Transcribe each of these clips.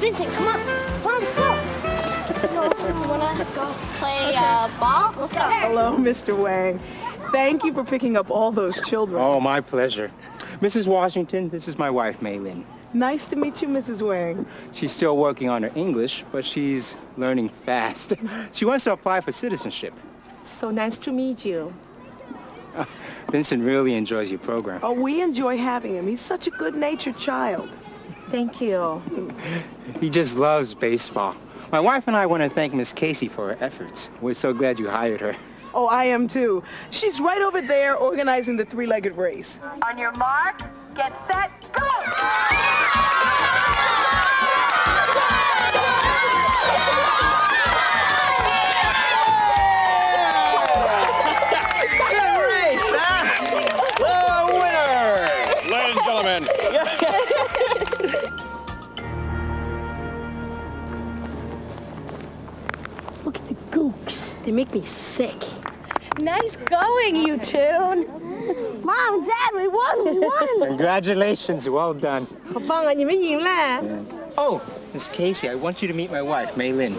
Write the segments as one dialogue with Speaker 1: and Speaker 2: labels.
Speaker 1: Vincent, come on. Come on, let's go. You wanna go play ball? Let's go.
Speaker 2: Hello, Mr. Wang. Thank you for picking up all those children.
Speaker 3: Oh, my pleasure. Mrs. Washington, this is my wife, Maylin.
Speaker 2: Nice to meet you, Mrs. Wang.
Speaker 3: She's still working on her English, but she's learning fast. She wants to apply for citizenship.
Speaker 2: So nice to meet you.
Speaker 3: Vincent really enjoys your program.
Speaker 2: Oh, we enjoy having him. He's such a good-natured child. Thank you.
Speaker 3: He just loves baseball. My wife and I want to thank Miss Casey for her efforts. We're so glad you hired her.
Speaker 2: Oh, I am too. She's right over there organizing the three-legged race.
Speaker 4: On your mark, get set, go!
Speaker 1: Look at the gooks. They make me sick.
Speaker 2: Nice going, you two.
Speaker 1: Mom, Dad, we won!
Speaker 3: Congratulations, well done.
Speaker 2: 好棒啊，你们赢了。
Speaker 3: Yes. Oh, Miss Casey, I want you to meet my wife, Maylin.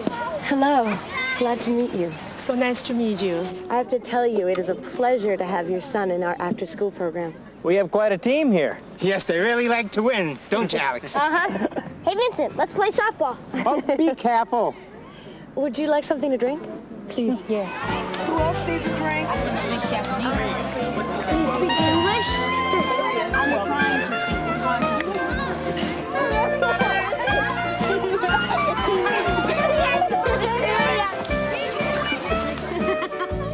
Speaker 5: Hello. Glad to meet you.
Speaker 2: So nice to meet you.
Speaker 5: I have to tell you, it is a pleasure to have your son in our after-school program.
Speaker 6: We have quite a team here.
Speaker 3: Yes, they really like to win, don't you, Alex?
Speaker 1: Uh-huh. Hey, Vincent, let's play softball.
Speaker 3: Oh, be careful.
Speaker 5: Would you like something to drink?
Speaker 2: Please, yes. Who else needs a drink?
Speaker 1: I can speak Japanese. Can you speak English? I'm trying to speak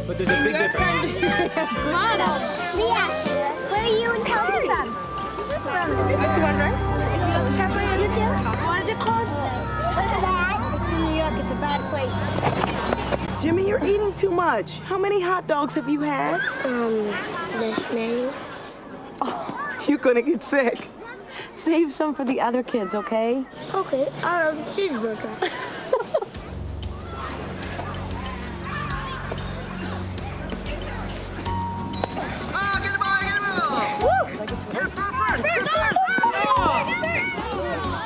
Speaker 6: But there's a big difference.
Speaker 1: Where are you and Kelsey from?
Speaker 2: You want a drink?
Speaker 1: You do? What is it called? What's that? It's in New York. It's a bad place.
Speaker 2: Jimmy, you're eating too much. How many hot dogs have you had?
Speaker 1: This many.
Speaker 2: Oh, you're gonna get sick.
Speaker 5: Save some for the other kids, okay?
Speaker 1: Okay, cheeseburger.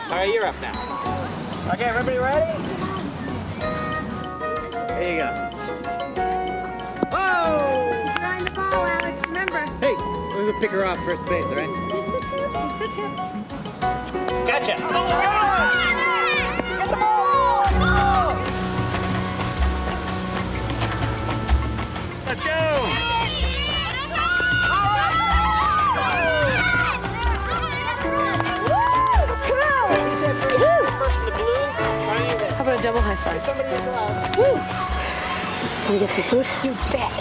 Speaker 6: All right, you're up now. Okay, everybody ready? There you go. Whoa!
Speaker 1: Trying the ball, Alex. Remember.
Speaker 6: Hey, we're gonna pick her off first base, all right?
Speaker 1: You sit here.
Speaker 6: Gotcha!
Speaker 1: Get the ball!
Speaker 6: Let's go!
Speaker 5: How about a double high five? Woo! Can we get some food? You bet.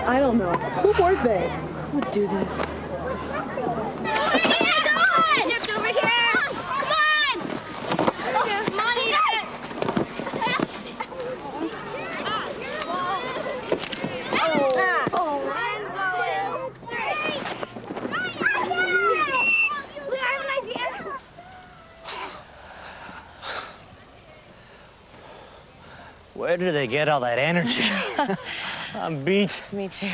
Speaker 5: I don't know. Who were they? Who would do this?
Speaker 6: Where do they get all that energy? I'm beat.
Speaker 5: Me too.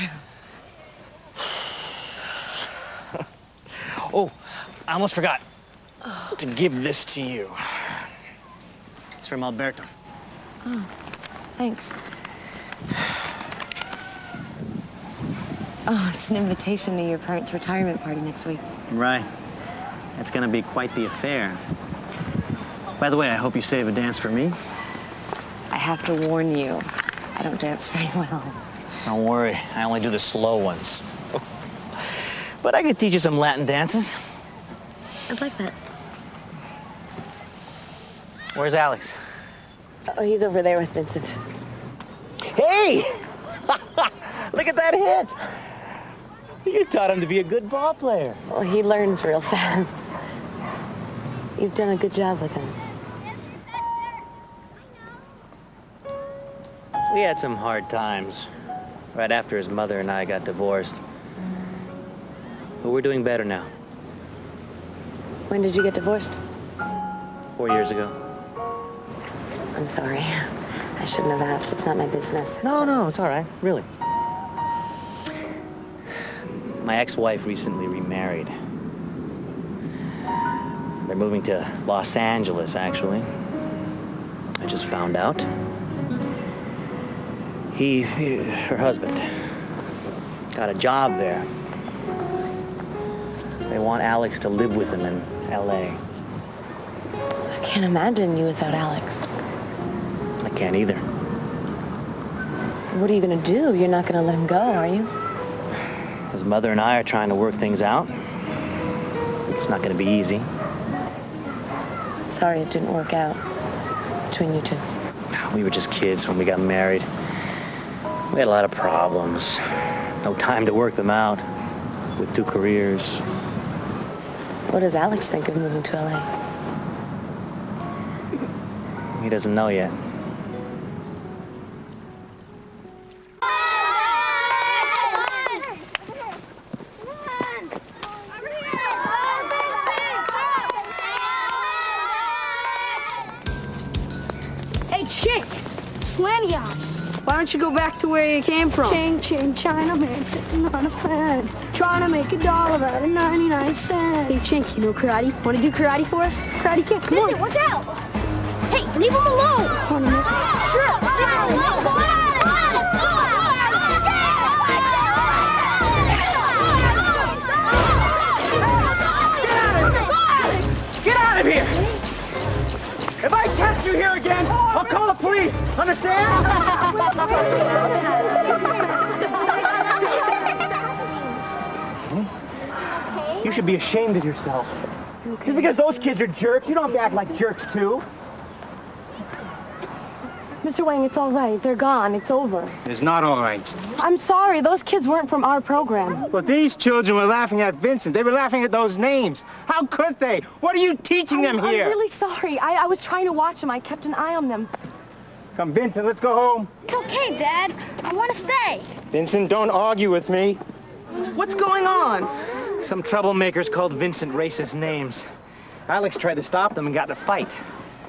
Speaker 6: Oh, I almost forgot to give this to you. It's from Alberto.
Speaker 5: Oh, thanks. Oh, it's an invitation to your parents' retirement party next week.
Speaker 6: Right. It's gonna be quite the affair. By the way, I hope you save a dance for me.
Speaker 5: I have to warn you, I don't dance very well.
Speaker 6: Don't worry, I only do the slow ones. But I could teach you some Latin dances.
Speaker 5: I'd like that.
Speaker 6: Where's Alex?
Speaker 5: Oh, he's over there with Vincent.
Speaker 6: Hey! Look at that hit! You taught him to be a good ball player.
Speaker 5: Well, he learns real fast. You've done a good job with him.
Speaker 6: We had some hard times right after his mother and I got divorced. But we're doing better now.
Speaker 5: When did you get divorced?
Speaker 6: 4 years ago.
Speaker 5: I'm sorry. I shouldn't have asked. It's not my business.
Speaker 6: No, it's all right. Really. My ex-wife recently remarried. They're moving to Los Angeles, actually. I just found out. Her husband, got a job there. They want Alex to live with them in L.A.
Speaker 5: I can't imagine you without Alex.
Speaker 6: I can't either.
Speaker 5: What are you going to do? You're not going to let him go, are you?
Speaker 6: His mother and I are trying to work things out. It's not going to be easy.
Speaker 5: Sorry it didn't work out between you two.
Speaker 6: We were just kids when we got married. We had a lot of problems. No time to work them out with 2 careers.
Speaker 5: What does Alex think of moving to L.A.?
Speaker 6: He doesn't know yet.
Speaker 1: Hey, chick! Slanty eyes!
Speaker 2: Why don't you go back to where you came from?
Speaker 1: Ching, ching, Chinaman sitting on a fence, trying to make $1 out of 99 cents.
Speaker 7: Hey, Chink, you know karate? Want to do karate for us? Karate kick, come on.
Speaker 1: Watch out! Hey, leave him alone! Sure, leave him alone!
Speaker 3: Get out of here! If I catch you here again, I'll call the police. Understand? You should be ashamed of yourselves. Just because those kids are jerks, you don't have to act like jerks too.
Speaker 5: Mr. Wang, it's all right. They're gone. It's over.
Speaker 3: It's not all right.
Speaker 5: I'm sorry. Those kids weren't from our program.
Speaker 3: But these children were laughing at Vincent. They were laughing at those names. How could they? What are you teaching them here?
Speaker 5: I'm really sorry. I was trying to watch them. I kept an eye on them.
Speaker 3: Come, Vincent, let's go home.
Speaker 1: It's okay, Dad. I want to stay.
Speaker 3: Vincent, don't argue with me.
Speaker 2: What's going on?
Speaker 6: Some troublemakers called Vincent racist names. Alex tried to stop them and got in a fight.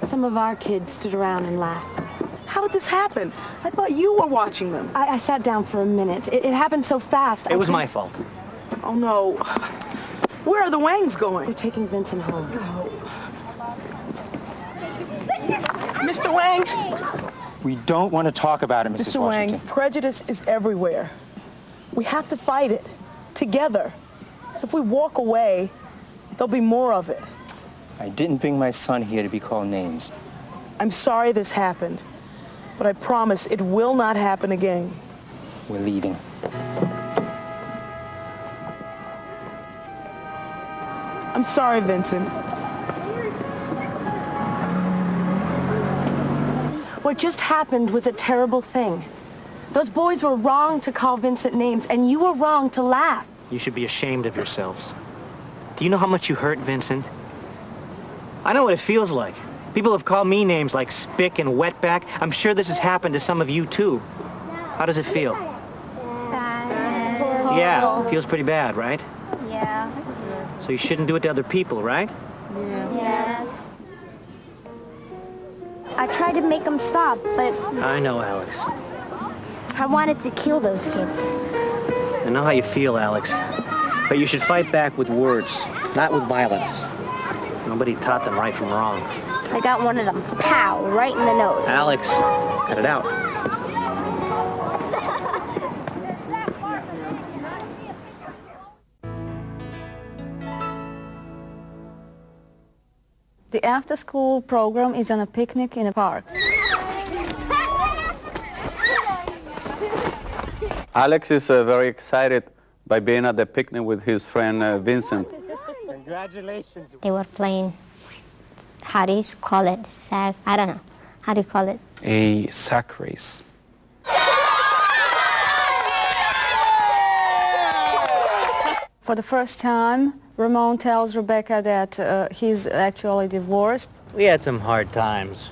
Speaker 5: Some of our kids stood around and laughed.
Speaker 2: How did this happen? I thought you were watching them.
Speaker 5: I sat down for a minute. It happened so fast.
Speaker 6: It was my fault.
Speaker 2: Oh, no. Where are the Wangs going?
Speaker 5: We're taking Vincent home.
Speaker 2: Mr. Wang?
Speaker 3: We don't want to talk about it, Mrs.
Speaker 2: Mr.
Speaker 3: Washington.
Speaker 2: Wang, prejudice is everywhere. We have to fight it together. If we walk away, there'll be more of it.
Speaker 3: I didn't bring my son here to be called names.
Speaker 2: I'm sorry this happened, but I promise it will not happen again.
Speaker 3: We're leaving.
Speaker 2: I'm sorry, Vincent.
Speaker 5: What just happened was a terrible thing. Those boys were wrong to call Vincent names, and you were wrong to laugh.
Speaker 6: You should be ashamed of yourselves. Do you know how much you hurt Vincent? I know what it feels like. People have called me names like Spick and Wetback. I'm sure this has happened to some of you, too. How does it feel? Yeah, it feels pretty bad, right?
Speaker 1: Yeah.
Speaker 6: So you shouldn't do it to other people, right?
Speaker 1: Yes. I tried to make them stop, but
Speaker 6: I know, Alex.
Speaker 1: I wanted to kill those kids.
Speaker 6: I know how you feel, Alex. But you should fight back with words, not with violence. Nobody taught them right from wrong.
Speaker 1: I got one of them, pow, right in the nose.
Speaker 6: Alex, cut it out.
Speaker 8: The after-school program is on a picnic in a park.
Speaker 9: Alex is very excited by being at the picnic with his friend Vincent.
Speaker 3: Congratulations.
Speaker 7: They were playing
Speaker 1: how do you call it? Sack? I don't know. How do you call it?
Speaker 10: A sack race.
Speaker 8: For the first time, Ramon tells Rebecca that he's actually divorced.
Speaker 6: We had some hard times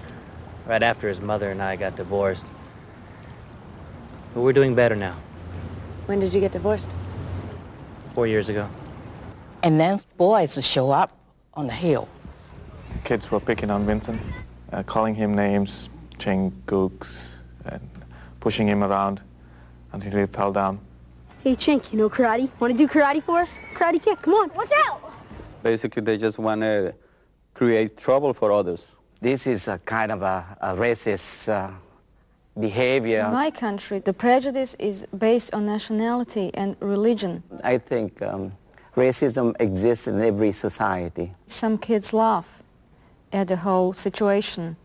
Speaker 6: right after his mother and I got divorced. But we're doing better now.
Speaker 5: When did you get divorced?
Speaker 6: 4 years ago.
Speaker 11: And then boys show up on the hill.
Speaker 12: Kids were picking on Vincent, calling him names, saying gooks, and pushing him around until he fell down.
Speaker 7: Hey, Chink, you know karate? Want to do karate for us? Karate kick, come on.
Speaker 1: Watch out!
Speaker 9: Basically, they just want to create trouble for others.
Speaker 11: This is a kind of a racist behavior.
Speaker 8: In my country, the prejudice is based on nationality and religion.
Speaker 11: I think racism exists in every society.
Speaker 8: Some kids laugh at the whole situation.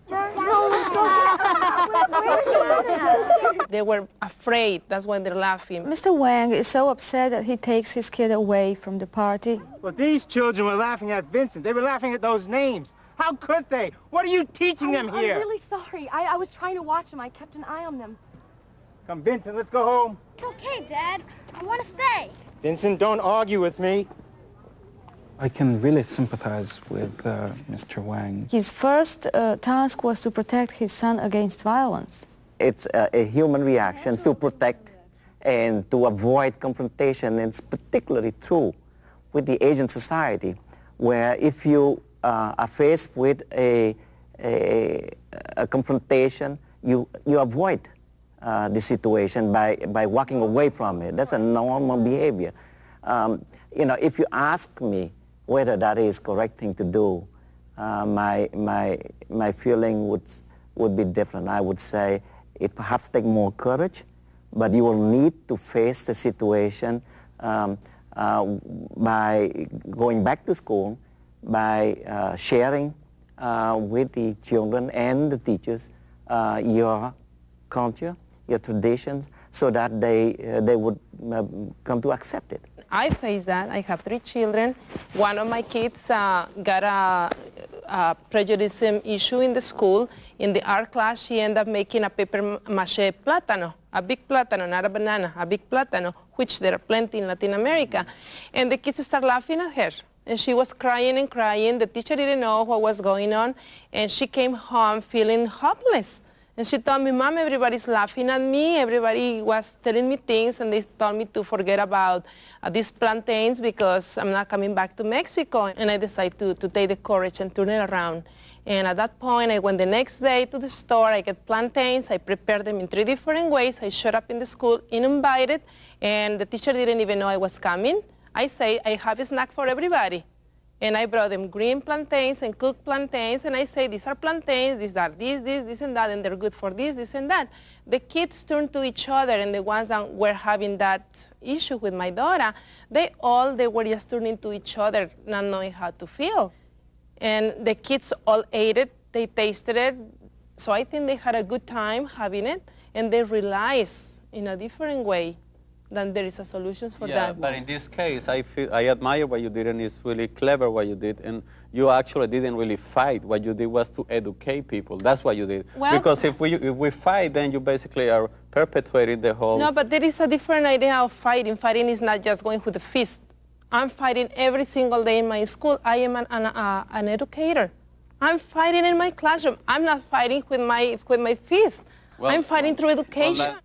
Speaker 13: They were afraid, that's why they're laughing.
Speaker 8: Mr. Wang is so upset that he takes his kid away from the party.
Speaker 3: Well, these children were laughing at Vincent. They were laughing at those names. How could they? What are you teaching them here?
Speaker 5: I'm really sorry. I was trying to watch them. I kept an eye on them.
Speaker 3: Come, Vincent, let's go home.
Speaker 1: It's okay, Dad. I want to stay.
Speaker 3: Vincent, don't argue with me.
Speaker 10: I can really sympathize with Mr. Wang.
Speaker 8: His first task was to protect his son against violence.
Speaker 11: It's a human reaction to protect and to avoid confrontation, and it's particularly true with the Asian society, where if you are faced with a confrontation, you avoid the situation by walking away from it. That's a normal behavior. You know, if you ask me whether that is correct thing to do, my feeling would be different. I would say it perhaps takes more courage, but you will need to face the situation by going back to school, by sharing with the children and the teachers your culture, your traditions, so that they would come to accept it.
Speaker 13: I face that. I have 3 children. One of my kids got a prejudice issue in the school. In the art class, she ended up making a paper mache plátano, a big plátano, not a banana, a big plátano, which there are plenty in Latin America. And the kids start laughing at her. And she was crying and crying. The teacher didn't know what was going on. And she came home feeling hopeless. And she told me, Mom, everybody's laughing at me. Everybody was telling me things, and they told me to forget about these plantains because I'm not coming back to Mexico. And I decided to take the courage and turn it around. And at that point, I went the next day to the store. I get plantains. I prepared them in 3 different ways. I showed up in the school uninvited, and the teacher didn't even know I was coming. I say, I have a snack for everybody. And I brought them green plantains and cooked plantains, and I say, these are plantains, these are this, and that, and they're good for this, and that. The kids turned to each other, and the ones that were having that issue with my daughter, they were just turning to each other, not knowing how to feel. And the kids all ate it, they tasted it, so I think they had a good time having it, and they realized in a different way then there is a solution for that.
Speaker 9: Yeah, but in this case, I admire what you did, and it's really clever what you did, and you actually didn't really fight. What you did was to educate people. That's what you did. Well, because if we fight, then you basically are perpetuating the whole...
Speaker 13: No, but there is a different idea of fighting. Fighting is not just going with the fist. I'm fighting every single day in my school. I am an educator. I'm fighting in my classroom. I'm not fighting with my fist. Well, I'm fighting through education.